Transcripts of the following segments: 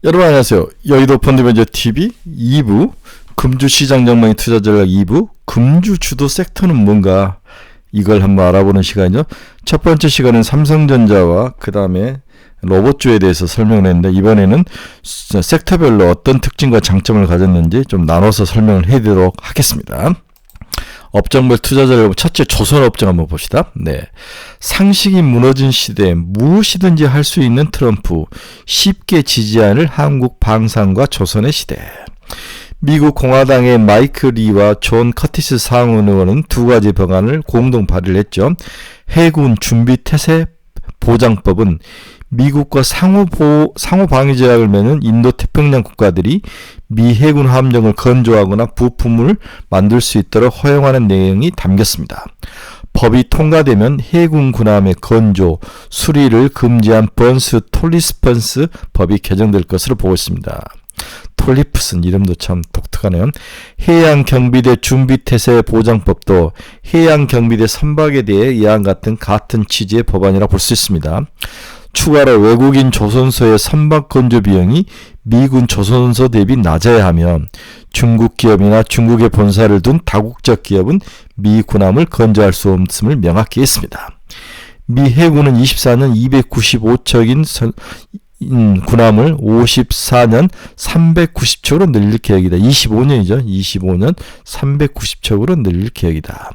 여러분 안녕하세요. 여의도 펀드매니저TV 2부 금주시장 전망의 투자전략 2부 금주 주도 섹터는 뭔가 이걸 한번 알아보는 시간이죠. 첫 번째 시간은 삼성전자와 그 다음에 로봇주에 대해서 설명을 했는데 이번에는 섹터별로 어떤 특징과 장점을 가졌는지 좀 나눠서 설명을 해드리도록 하겠습니다. 업종별 투자전략 첫째 조선업종 한번 봅시다. 네, 상식이 무너진 시대에 무엇이든지 할 수 있는 트럼프, 쉽게 지지하는 한국 방산과 조선의 시대. 미국 공화당의 마이크 리와 존 커티스 상원 의원은 두 가지 법안을 공동 발의를 했죠. 해군 준비 태세 보장법은 미국과 상호 방위 조약을 맺는 인도 태평양 국가들이 미 해군 함정을 건조하거나 부품을 만들 수 있도록 허용하는 내용이 담겼습니다. 법이 통과되면 해군 군함의 건조, 수리를 금지한 번스 톨리스펀스 법이 개정될 것으로 보고 있습니다. 톨리프슨 이름도 참 독특하네요. 해양경비대 준비태세 보장법도 해양경비대 선박에 대해 이와 같은 취지의 법안이라 볼 수 있습니다. 추가로 외국인 조선소의 선박 건조 비용이 미군 조선소 대비 낮아야 하며 중국 기업이나 중국에 본사를 둔 다국적 기업은 미 군함을 건조할 수 없음을 명확히 했습니다. 미 해군은 24년 295척인 군함을 54년 390척으로 늘릴 계획이다. 25년이죠. 25년 390척으로 늘릴 계획이다.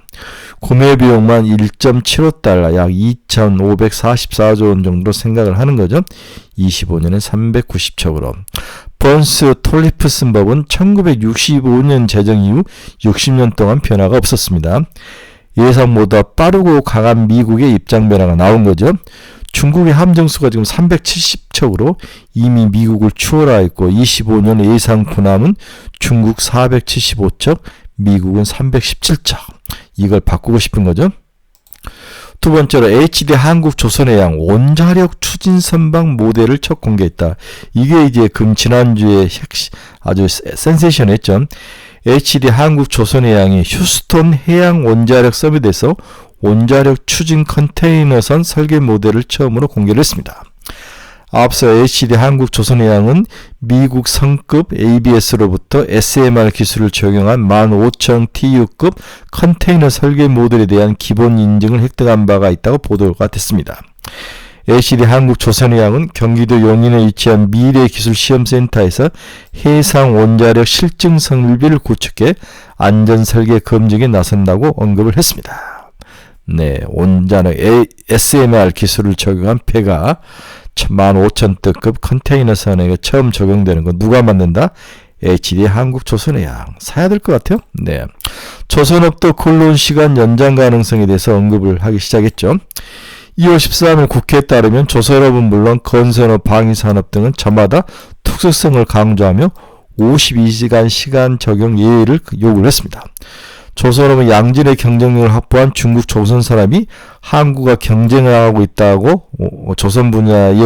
구매 비용만 1.75달러, 약 2,544조 원 정도로 생각을 하는 거죠. 25년에 390척으로. 번스 톨리프슨 법은 1965년 제정 이후 60년 동안 변화가 없었습니다. 예상보다 빠르고 강한 미국의 입장 변화가 나온 거죠. 중국의 함정수가 지금 370척으로 이미 미국을 추월하였고 25년 예상 군함은 중국 475척, 미국은 317척. 이걸 바꾸고 싶은 거죠. 두 번째로 HD 한국조선해양 원자력 추진 선박 모델을 첫 공개했다. 이게 이제 지난주에 아주 센세이션했죠. HD 한국조선해양이 휴스톤 해양 원자력 서밋에서 원자력 추진 컨테이너선 설계 모델을 처음으로 공개를 했습니다. 앞서 HD 한국조선해양은 미국 성급 ABS로부터 SMR 기술을 적용한 15,000TU급 컨테이너 설계 모델에 대한 기본 인증을 획득한 바가 있다고 보도가 됐습니다. HD 한국조선해양은 경기도 용인에 위치한 미래기술시험센터에서 해상 원자력 실증 설비를 구축해 안전설계 검증에 나선다고 언급을 했습니다. 네, 원자력 SMR 기술을 적용한 폐가 15,000톤급 컨테이너선에 처음 적용되는 거 누가 만든다? HD 한국조선해양. 사야 될 것 같아요. 네, 조선업도 근로운 시간 연장 가능성에 대해서 언급을 하기 시작했죠. 2월 13일 국회에 따르면 조선업은 물론 건설업, 방위산업 등은 저마다 특수성을 강조하며 52시간 시간 적용 예외를 요구를 했습니다. 조선업은 양질의 경쟁력을 확보한 중국 조선 사람이 한국과 경쟁을 하고 있다고 조선 분야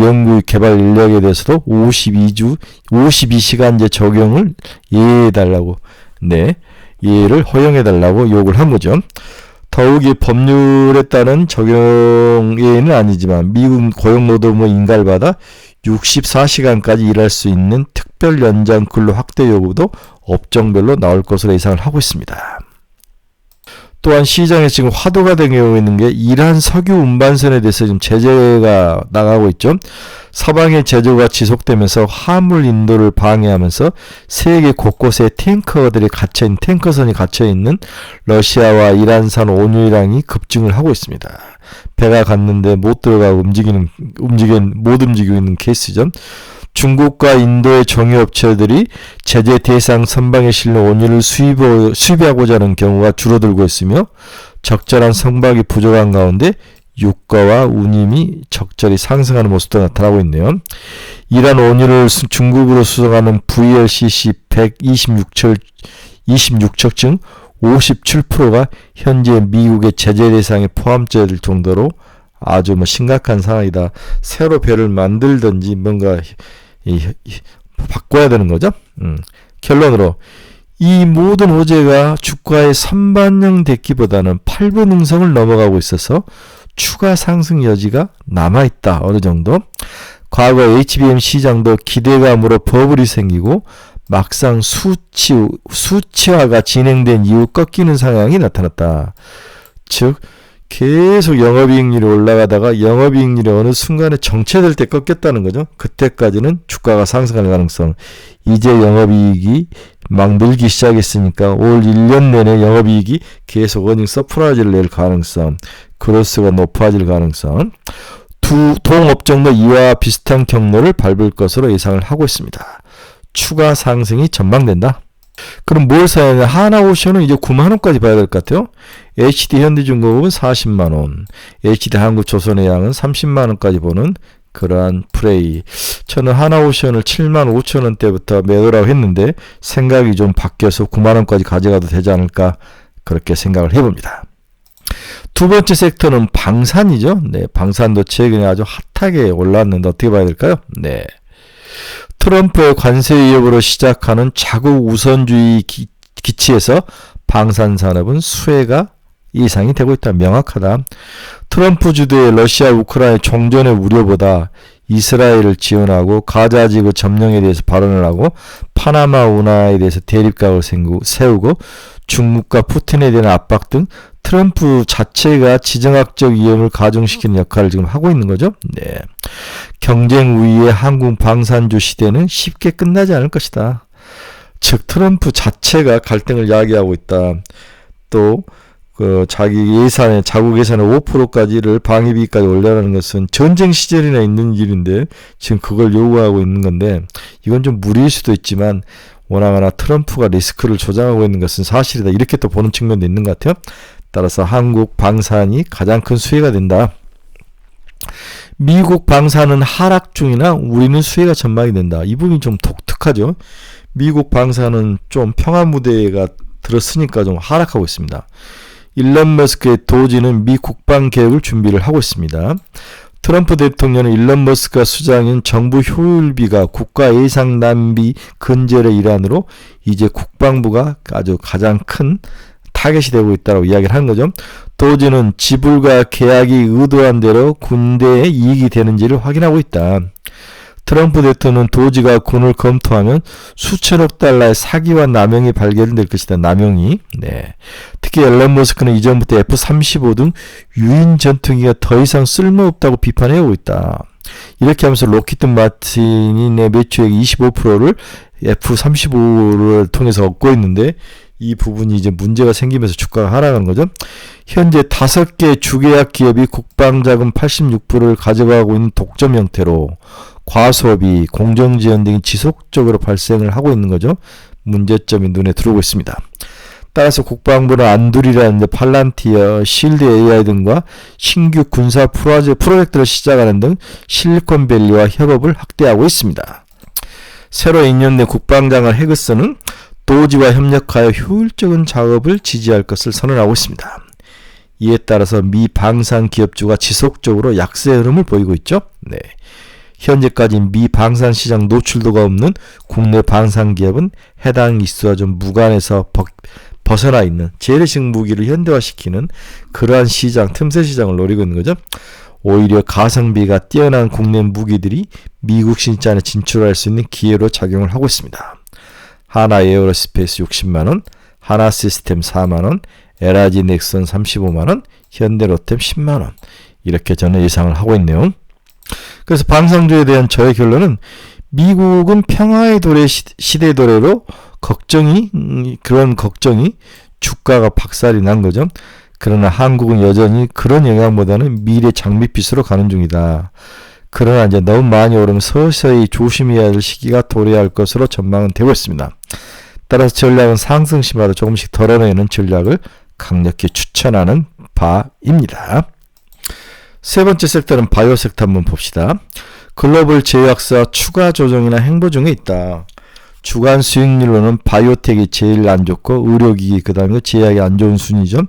연구 개발 인력에 대해서도 52시간제 적용을 예외해달라고, 네, 예외를 허용해달라고 요구를 한 거죠. 더욱이 법률에 따른 적용 예외는 아니지만 미국 고용노동부 인가를 받아 64시간까지 일할 수 있는 특별 연장 근로 확대 요구도 업종별로 나올 것으로 예상을 하고 있습니다. 또한 시장에 지금 화두가 되고 있는 게 이란 석유 운반선에 대해서 지금 제재가 나가고 있죠. 서방의 제조가 지속되면서 화물 인도를 방해하면서 세계 곳곳에 탱커선이 갇혀있는 러시아와 이란산 원유량이 급증을 하고 있습니다. 배가 갔는데 못 들어가고 못 움직이고 있는 케이스죠. 중국과 인도의 정유업체들이 제재 대상 선박에 실린 원유를 수입하고자 하는 경우가 줄어들고 있으며 적절한 선박이 부족한 가운데 유가와 운임이 적절히 상승하는 모습도 나타나고 있네요. 이란 원유를 중국으로 수송하는 VLCC 126척 중 57%가 현재 미국의 제재 대상에 포함될 정도로 아주 심각한 상황이다. 새로 배를 만들든지 뭔가 바꿔야 되는 거죠. 결론으로 이 모든 호재가 주가의 선반영 됐기보다는 8분 응성을 넘어가고 있어서 추가 상승 여지가 남아있다. 어느 정도. 과거 HBM 시장도 기대감으로 버블이 생기고 막상 수치화가 진행된 이후 꺾이는 상황이 나타났다. 즉 계속 영업이익률이 올라가다가 영업이익률이 어느 순간에 정체될 때 꺾였다는 거죠. 그때까지는 주가가 상승할 가능성. 이제 영업이익이 막 늘기 시작했으니까 올 1년 내내 영업이익이 계속 어닝 서프라이즈를 낼 가능성. 그로스가 높아질 가능성. 두 동업종도 이와 비슷한 경로를 밟을 것으로 예상을 하고 있습니다. 추가 상승이 전망된다. 그럼 뭘 사야 되나? 하나오션은 이제 9만원까지 봐야 될 것 같아요. HD 현대중공업은 40만원, HD 한국조선의 양은 30만원까지 보는 그러한 플레이. 저는 하나오션을 7만 5천원대부터 매도라고 했는데 생각이 좀 바뀌어서 9만원까지 가져가도 되지 않을까 그렇게 생각을 해봅니다. 두 번째 섹터는 방산이죠. 네, 방산도 최근에 아주 핫하게 올랐는데 어떻게 봐야 될까요? 네. 트럼프의 관세 위협으로 시작하는 자국 우선주의 기치에서 방산산업은 수혜가 예상이 되고 있다. 명확하다. 트럼프 주도의 러시아 우크라이나 종전의 우려보다 이스라엘을 지원하고 가자 지구 점령에 대해서 발언을 하고 파나마 운하에 대해서 대립각을 세우고 중국과 푸틴에 대한 압박 등 트럼프 자체가 지정학적 위험을 가중시키는 역할을 지금 하고 있는 거죠. 네. 경쟁 우위의 한국 방산주 시대는 쉽게 끝나지 않을 것이다. 즉 트럼프 자체가 갈등을 야기하고 있다. 또 자기 예산에 자국 예산의 5%까지를 방위비까지 올려라는 것은 전쟁 시절이나 있는 일인데 지금 그걸 요구하고 있는 건데 이건 좀 무리일 수도 있지만 워낙 트럼프가 리스크를 조장하고 있는 것은 사실이다. 이렇게 또 보는 측면도 있는 것 같아요. 따라서 한국 방산이 가장 큰 수혜가 된다. 미국 방산은 하락 중이나 우리는 수혜가 전망이 된다. 이 부분이 좀 독특하죠. 미국 방산은 좀 평화 무대가 들었으니까 좀 하락하고 있습니다. 일론 머스크의 도지는 미 국방 개혁을 준비를 하고 있습니다. 트럼프 대통령은 일론 머스크가 수장인 정부 효율비가 국가 예산 낭비 근절의 일환으로 이제 국방부가 아주 가장 큰 타겟이 되고 있다고 이야기를 하는 거죠. 도지는 지불과 계약이 의도한 대로 군대에 이익이 되는지를 확인하고 있다. 트럼프 대통령은 도지가 군을 검토하면 수천억 달러의 사기와 남용이 발견될 것이다. 남용이. 네. 특히 일론 머스크는 이전부터 F-35 등 유인 전투기가 더 이상 쓸모없다고 비판해오고 있다. 이렇게 하면서 로키드 마틴이 내 매출액 25%를 F-35를 통해서 얻고 있는데 이 부분이 이제 문제가 생기면서 주가가 하락하는 거죠. 현재 5개 주계약 기업이 국방자금 86%를 가져가고 있는 독점 형태로 과소비, 공정지원 등이 지속적으로 발생을 하고 있는 거죠. 문제점이 눈에 들어오고 있습니다. 따라서 국방부는 안두리라는 팔란티어, 실드 AI 등과 신규 군사 프로젝트를 시작하는 등 실리콘밸리와 협업을 확대하고 있습니다. 새로 임명된 국방장관 해그슨은 도지와 협력하여 효율적인 작업을 지지할 것을 선언하고 있습니다. 이에 따라서 미 방산 기업주가 지속적으로 약세 흐름을 보이고 있죠. 네. 현재까지 미 방산 시장 노출도가 없는 국내 방산 기업은 해당 이슈와 좀 무관해서 벗어나 있는 재래식 무기를 현대화시키는 그러한 시장, 틈새 시장을 노리고 있는 거죠. 오히려 가성비가 뛰어난 국내 무기들이 미국 시장에 진출할 수 있는 기회로 작용을 하고 있습니다. 하나 에어로스페이스 60만원, 하나 시스템 4만원, LG 넥슨 35만원, 현대로템 10만원. 이렇게 저는 예상을 하고 있네요. 그래서 방산주에 대한 저의 결론은 미국은 평화의 도래 시대 도래로 그런 걱정이 주가가 박살이 난 거죠. 그러나 한국은 여전히 그런 영향보다는 미래 장밋빛으로 가는 중이다. 그러나 이제 너무 많이 오르면 서서히 조심해야 할 시기가 도래할 것으로 전망은 되고 있습니다. 따라서 전략은 상승시마다 조금씩 덜어내는 전략을 강력히 추천하는 바입니다. 세 번째 섹터는 바이오 섹터 한번 봅시다. 글로벌 제약사 추가 조정이나 행보 중에 있다. 주간 수익률로는 바이오텍이 제일 안 좋고 의료기기 그 다음에 제약이 안 좋은 순위죠.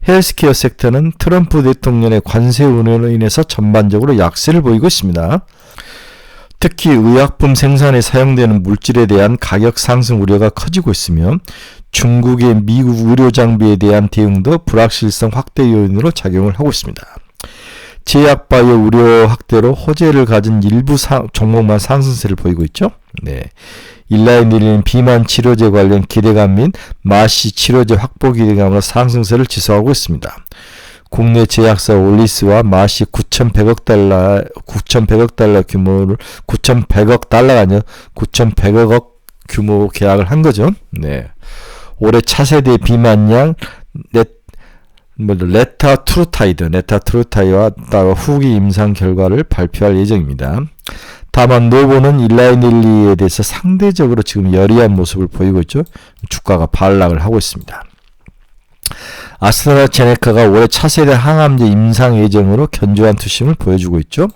헬스케어 섹터는 트럼프 대통령의 관세 운영으로 인해서 전반적으로 약세를 보이고 있습니다. 특히 의약품 생산에 사용되는 물질에 대한 가격 상승 우려가 커지고 있으며 중국의 미국 의료 장비에 대한 대응도 불확실성 확대 요인으로 작용을 하고 있습니다. 제약바이오 우려 확대로 호재를 가진 일부 종목만 상승세를 보이고 있죠. 네. 일라인일리는 비만 치료제 관련 기대감 및 마시 치료제 확보 기대감으로 상승세를 지속하고 있습니다. 국내 제약사 올리스와 마시 9,100억 달러 규모를 9,100억 달러가 아니라 9,100억 규모 계약을 한 거죠. 네. 올해 차세대 비만약 레타트루타이드와 따로 후기 임상 결과를 발표할 예정입니다. 다만 노보는 일라이닐리에 대해서 상대적으로 지금 열의한 모습을 보이고 있죠. 주가가 반락을 하고 있습니다. 아스트라제네카가 올해 차세대 항암제 임상 예정으로 견조한 투심을 보여주고 있죠.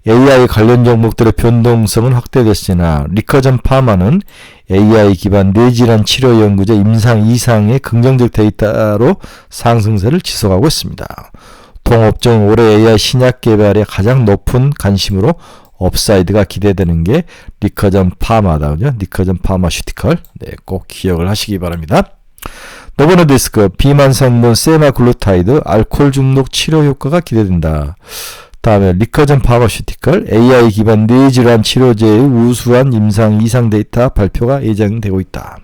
AI 관련 종목들의 변동성은 확대됐으나 리커전 파마는 AI 기반 뇌질환 치료 연구제 임상 이상의 긍정적 데이터로 상승세를 지속하고 있습니다. 동업종 올해 AI 신약 개발에 가장 높은 관심으로 업사이드가 기대되는 게 리커전 파마다. 리커전 파마슈티컬. 네, 꼭 기억을 하시기 바랍니다. 노보노디스크 비만 성분 세마글루타이드 알코올 중독 치료 효과가 기대된다. 다음에 리커전 파마슈티컬 AI 기반 뇌질환 치료제의 우수한 임상 이상 데이터 발표가 예정되고 있다.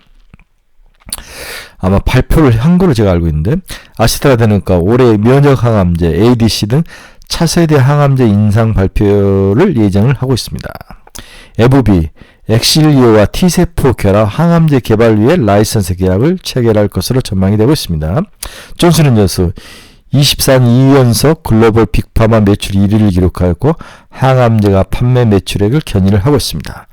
아마 발표를 한 거로 제가 알고 있는데 아스트라제네카 올해 면역 항암제 ADC 등 차세대 항암제 인상 발표를 예정을 하고 있습니다. 에브비 엑실리오와 T세포 결합 항암제 개발 위해 라이선스 계약을 체결할 것으로 전망이 되고 있습니다. 존슨앤존슨 24년 2연속 글로벌 빅파마 매출 1위를 기록하였고 항암제가 판매 매출액을 견인을 하고 있습니다.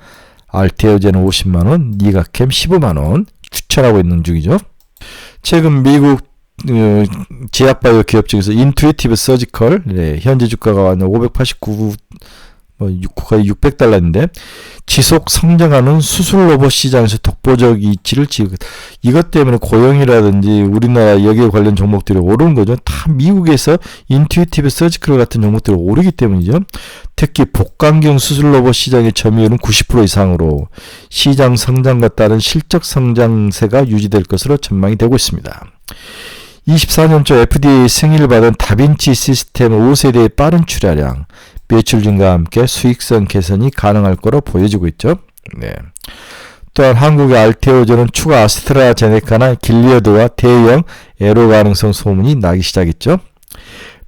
알테오제는 50만원, 니가캠 15만원 추천하고 있는 중이죠. 최근 미국 제약바이오 기업 중에서 인투이티브 서지컬 현재 주가가 589 거의 600달러인데 지속 성장하는 수술 로봇 시장에서 독보적 위치를 지금 이것 때문에 고용이라든지 우리나라 여기에 관련 종목들이 오르는 거죠. 다 미국에서 인투이티브 서지컬 같은 종목들이 오르기 때문이죠. 특히 복강경 수술 로봇 시장의 점유율은 90% 이상으로 시장 성장과 따른 실적 성장세가 유지될 것으로 전망이 되고 있습니다. 24년 초 FDA 승인을 받은 다빈치 시스템 5세대의 빠른 출하량, 매출 증가와 함께 수익성 개선이 가능할 거로 보여지고 있죠. 네. 또한 한국의 알테오제는 추가 아스트라제네카나 길리어드와 대형 애로 가능성 소문이 나기 시작했죠.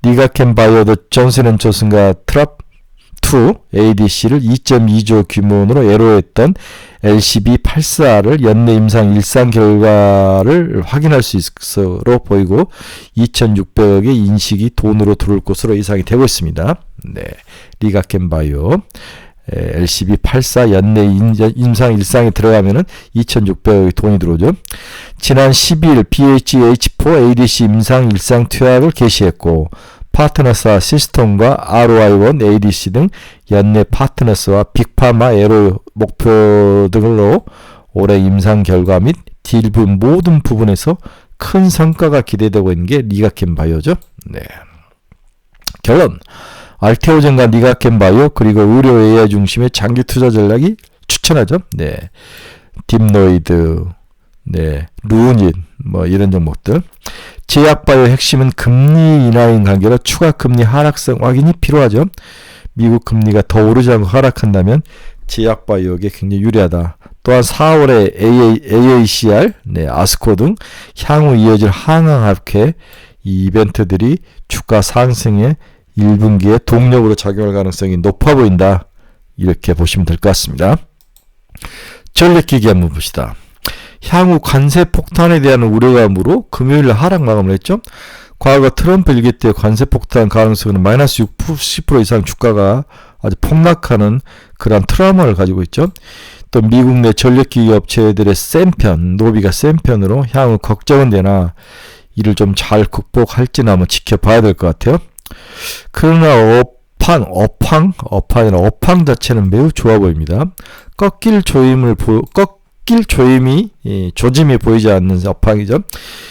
리가켄 바이오도 존슨앤존슨과 트랍2 ADC를 2.2조 규모로 애로했던 LCB84를 연내 임상 일상 결과를 확인할 수 있을 것으로 보이고 2,600억의 인식이 돈으로 들어올 것으로 예상이 되고 있습니다. 네, 리가켄 바이오 LCB84 연내 임상 일상에 들어가면은 2,600억의 돈이 들어오죠. 지난 12일 BHH4 ADC 임상 일상 투약을 개시했고 파트너스와 시스템과 ROI1 ADC 등 연내 파트너스와 빅파마 에로 목표 등으로 올해 임상 결과 및 딜브 모든 부분에서 큰 성과가 기대되고 있는 게 리가켄 바이오죠. 네. 결론. 알테오젠과 리가켄 바이오 그리고 의료 AI 중심의 장기 투자 전략이 추천하죠. 네. 딥노이드, 네, 루닌 이런 종목들. 제약바이오 핵심은 금리 인하인 관계로 추가 금리 하락성 확인이 필요하죠. 미국 금리가 더 오르지 않고 하락한다면 제약바이오에게 굉장히 유리하다. 또한 4월에 AACR, 네, 아스코 등 향후 이어질 항항학회 이 이벤트들이 주가 상승에 1분기에 동력으로 작용할 가능성이 높아 보인다. 이렇게 보시면 될 것 같습니다. 전략기기 한번 봅시다. 향후 관세 폭탄에 대한 우려감으로 금요일 하락 마감을 했죠. 과거 트럼프 일기 때 관세 폭탄 가능성은 마이너스 60% 이상 주가가 아주 폭락하는 그런 트라우마를 가지고 있죠. 또 미국 내 전력기기 업체들의 센 편, 노비가 센 편으로 향후 걱정은 되나 이를 좀 잘 극복할지는 한번 지켜봐야 될 것 같아요. 그러나 업황 자체는 매우 좋아 보입니다. 조짐이 보이지 않는 업황이죠.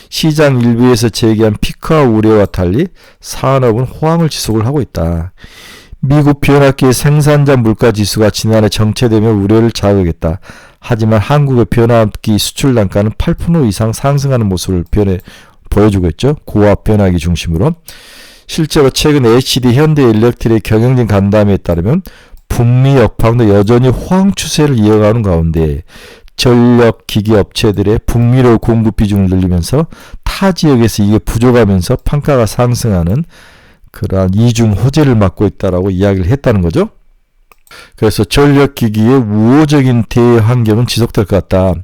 시장 일부에서 제기한 피크아웃 우려와 달리 산업은 호황을 지속을 하고 있다. 미국 변압기 생산자 물가지수가 지난해 정체되며 우려를 자극했다. 하지만 한국의 변압기 수출 단가는 8% 이상 상승하는 모습을 보여주고 있죠. 고압 변압기 중심으로. 실제로 최근 HD 현대일렉트릭 경영진 간담회에 따르면 북미 역방도 여전히 호황 추세를 이어가는 가운데 전력기기 업체들의 북미로 공급 비중을 늘리면서 타 지역에서 이게 부족하면서 판가가 상승하는 그러한 이중 호재를 맞고 있다라고 이야기를 했다는 거죠. 그래서 전력기기의 우호적인 대환경은 지속될 것 같다.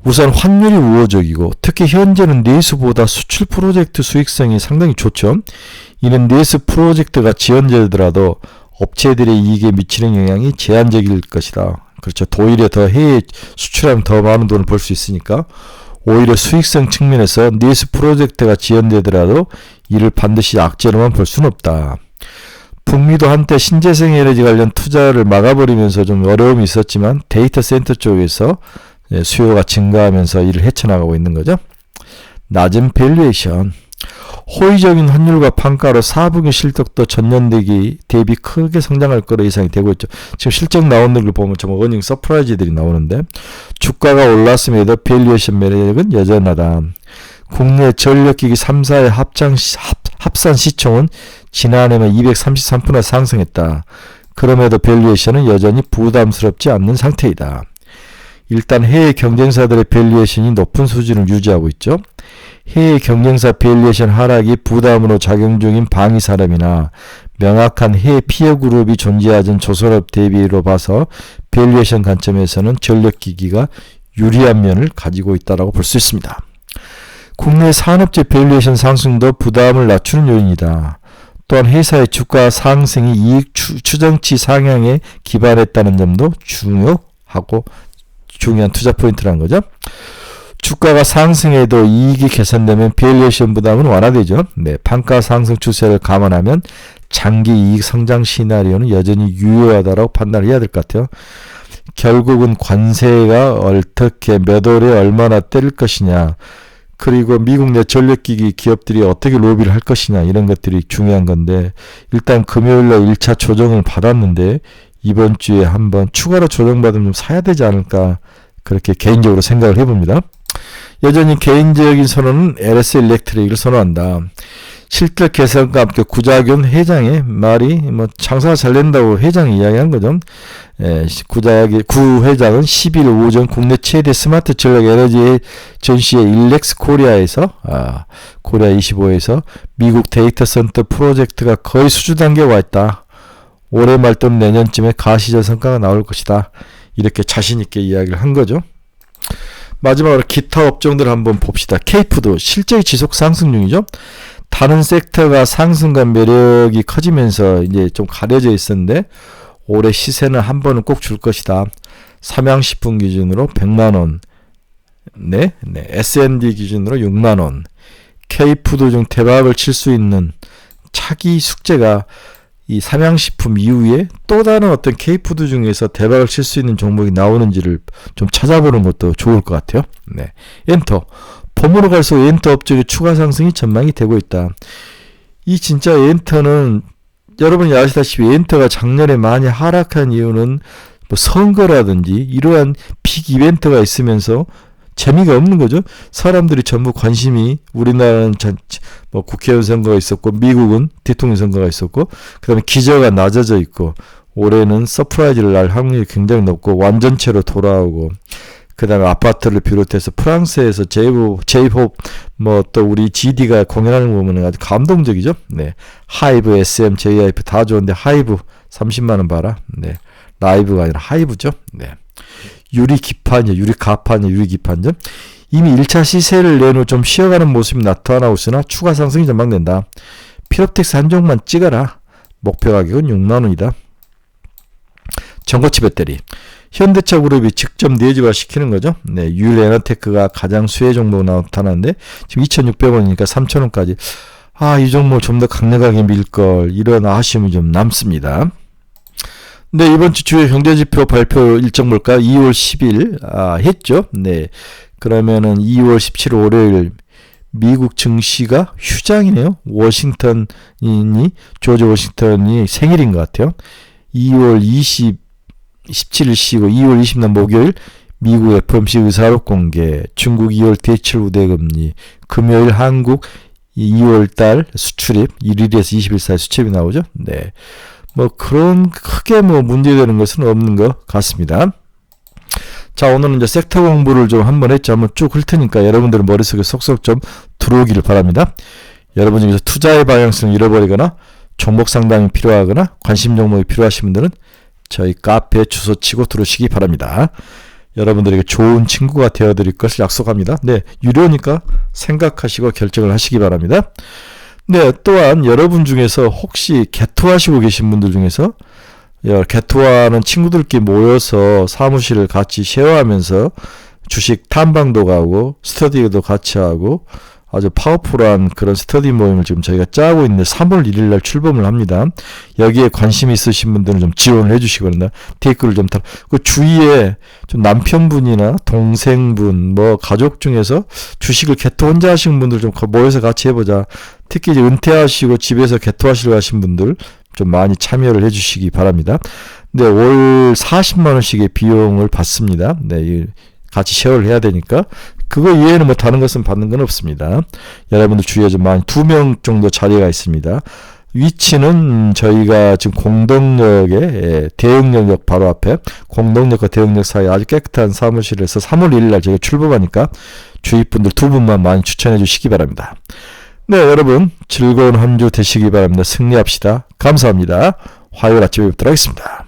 우선 환율이 우호적이고 특히 현재는 내수보다 수출 프로젝트 수익성이 상당히 좋죠. 이는 내수 프로젝트가 지연되더라도 업체들의 이익에 미치는 영향이 제한적일 것이다. 그렇죠. 오히려 더 해외 수출하면 더 많은 돈을 벌 수 있으니까 오히려 수익성 측면에서 내수 프로젝트가 지연되더라도 이를 반드시 악재로만 볼 수는 없다. 북미도 한때 신재생 에너지 관련 투자를 막아버리면서 좀 어려움이 있었지만 데이터 센터 쪽에서 수요가 증가하면서 이를 헤쳐나가고 있는 거죠. 낮은 밸류에이션. 호의적인 환율과 판가로 4분기 실적도 전년 대비 크게 성장할 거로 예상이 되고 있죠. 지금 실적 나오는 걸 보면 좀 어닝 서프라이즈들이 나오는데 주가가 올랐음에도 밸류에이션 매력은 여전하다. 국내 전력기기 3사의 합산 시총은 지난해만 233% 상승했다. 그럼에도 밸류에이션은 여전히 부담스럽지 않는 상태이다. 일단 해외 경쟁사들의 밸류에이션이 높은 수준을 유지하고 있죠. 해외 경쟁사 밸류에이션 하락이 부담으로 작용 중인 방위산업이나 명확한 해외 피어 그룹이 존재하는 조선업 대비로 봐서 밸류에이션 관점에서는 전력기기가 유리한 면을 가지고 있다고 볼 수 있습니다. 국내 산업재 밸류에이션 상승도 부담을 낮추는 요인이다. 또한 회사의 주가 상승이 이익 추정치 상향에 기반했다는 점도 중요한 투자 포인트라는 거죠. 주가가 상승해도 이익이 개선되면 밸류에이션 부담은 완화되죠. 네, 판가 상승 추세를 감안하면 장기 이익 성장 시나리오는 여전히 유효하다고 판단해야 될 것 같아요. 결국은 관세가 어떻게 몇 월에 얼마나 때릴 것이냐, 그리고 미국 내 전력기기 기업들이 어떻게 로비를 할 것이냐, 이런 것들이 중요한 건데, 일단 금요일날 1차 조정을 받았는데 이번 주에 한번 추가로 조정받으면 좀 사야 되지 않을까, 그렇게 개인적으로 생각을 해봅니다. 여전히 개인적인 선호는 LS 일렉트릭을 선호한다. 실적 개선과 함께 구자균 회장의 말이 장사가 잘 된다고 회장이 이야기한 거죠. 구 회장은 10일 오전 국내 최대 스마트 전력 에너지 전시회 일렉스 코리아에서 코리아 25에서 미국 데이터 센터 프로젝트가 거의 수주 단계에 와 있다. 올해 말 또는 내년쯤에 가시적 성과가 나올 것이다. 이렇게 자신 있게 이야기를 한 거죠. 마지막으로 기타 업종들 한번 봅시다. K푸드 실적이 지속 상승 중이죠. 다른 섹터가 상승과 매력이 커지면서 이제 좀 가려져 있었는데 올해 시세는 한 번은 꼭 줄 것이다. 삼양식품 기준으로 100만 원, S&D 기준으로 6만 원. K푸드 중 대박을 칠 수 있는 차기 숙제가 이 삼양식품 이후에 또 다른 어떤 K푸드 중에서 대박을 칠 수 있는 종목이 나오는지를 좀 찾아보는 것도 좋을 것 같아요. 네. 엔터. 봄으로 갈수록 엔터 업종의 추가 상승이 전망이 되고 있다. 이 진짜 엔터는 여러분이 아시다시피 엔터가 작년에 많이 하락한 이유는 뭐 선거라든지 이러한 빅 이벤트가 있으면서 재미가 없는 거죠. 사람들이 전부 관심이 우리나라는 뭐 국회의원 선거가 있었고 미국은 대통령 선거가 있었고 그다음에 기저가 낮아져 있고 올해는 서프라이즈를 날 확률이 굉장히 높고 완전체로 돌아오고 그다음에 아파트를 비롯해서 프랑스에서 제이홉 뭐 또 우리 GD가 공연하는 거 보면 아주 감동적이죠. 네, 하이브, SM, JYP 다 좋은데 하이브 30만 원 봐라. 네, 라이브가 아니라 하이브죠. 네. 유리기판이죠. 이미 1차 시세를 내놓고 좀 쉬어가는 모습이 나타나고 있으나 추가 상승이 전망된다. 피롭텍스 한 종만 찍어라. 목표 가격은 6만 원이다. 전고체 배터리. 현대차 그룹이 직접 내주화 시키는 거죠. 네, 유일에너테크가 가장 수혜 종목으로 나타나는데 지금 2,600원이니까 3,000원까지. 이 종목 좀 더 강력하게 밀걸, 이런 아쉬움이 좀 남습니다. 네, 이번 주 주요 경제지표 발표 일정 볼까요? 2월 10일 했죠. 네, 그러면은 2월 17일 월요일 미국 증시가 휴장이네요. 조지 워싱턴이 생일인 것 같아요. 2월 17일 쉬고 2월 20일 목요일 미국 FOMC 의사록 공개, 중국 2월 대출 우대금리, 금요일 한국 2월달 수출입 1일에서 20일 사이 수출입이 나오죠. 네. 뭐 그런 크게 뭐 문제되는 것은 없는 것 같습니다. 자, 오늘은 이제 섹터 공부를 좀 한번 했죠. 한번 쭉 훑으니까 여러분들 머릿속에 쏙쏙 좀 들어오기를 바랍니다. 여러분 중에서 투자의 방향성을 잃어버리거나 종목 상담이 필요하거나 관심 종목이 필요하신 분들은 저희 카페 주소 치고 들어오시기 바랍니다. 여러분들에게 좋은 친구가 되어드릴 것을 약속합니다. 네, 유료니까 생각하시고 결정을 하시기 바랍니다. 네, 또한 여러분 중에서 혹시 개토하시고 계신 분들 중에서 개토하는 친구들끼리 모여서 사무실을 같이 쉐어하면서 주식 탐방도 가고 스터디도 같이 하고 아주 파워풀한 그런 스터디 모임을 지금 저희가 짜고 있는데 3월 1일 날 출범을 합니다. 여기에 관심 있으신 분들은 좀 지원을 해주시기 바랍니다. 댓글을 좀 그 주위에 좀 남편분이나 동생분 뭐 가족 중에서 주식을 개토 혼자 하시는 분들 좀 모여서 같이 해보자. 특히 이제 은퇴하시고 집에서 개토하시러 가신 분들 좀 많이 참여를 해주시기 바랍니다. 네, 월 40만 원씩의 비용을 받습니다. 네, 같이 쉐어를 해야 되니까 그거 이외에는 뭐 다른 것은 받는 건 없습니다. 여러분들 주위에 좀 많이 2명 정도 자리가 있습니다. 위치는 저희가 지금 공덕역에 대흥역역 바로 앞에 공덕역과 대흥역 사이에 아주 깨끗한 사무실에서 3월 1일 날 저희가 출범하니까 주위 분들 2분만 많이 추천해 주시기 바랍니다. 네, 여러분 즐거운 한 주 되시기 바랍니다. 승리합시다. 감사합니다. 화요일 아침에 뵙도록 하겠습니다.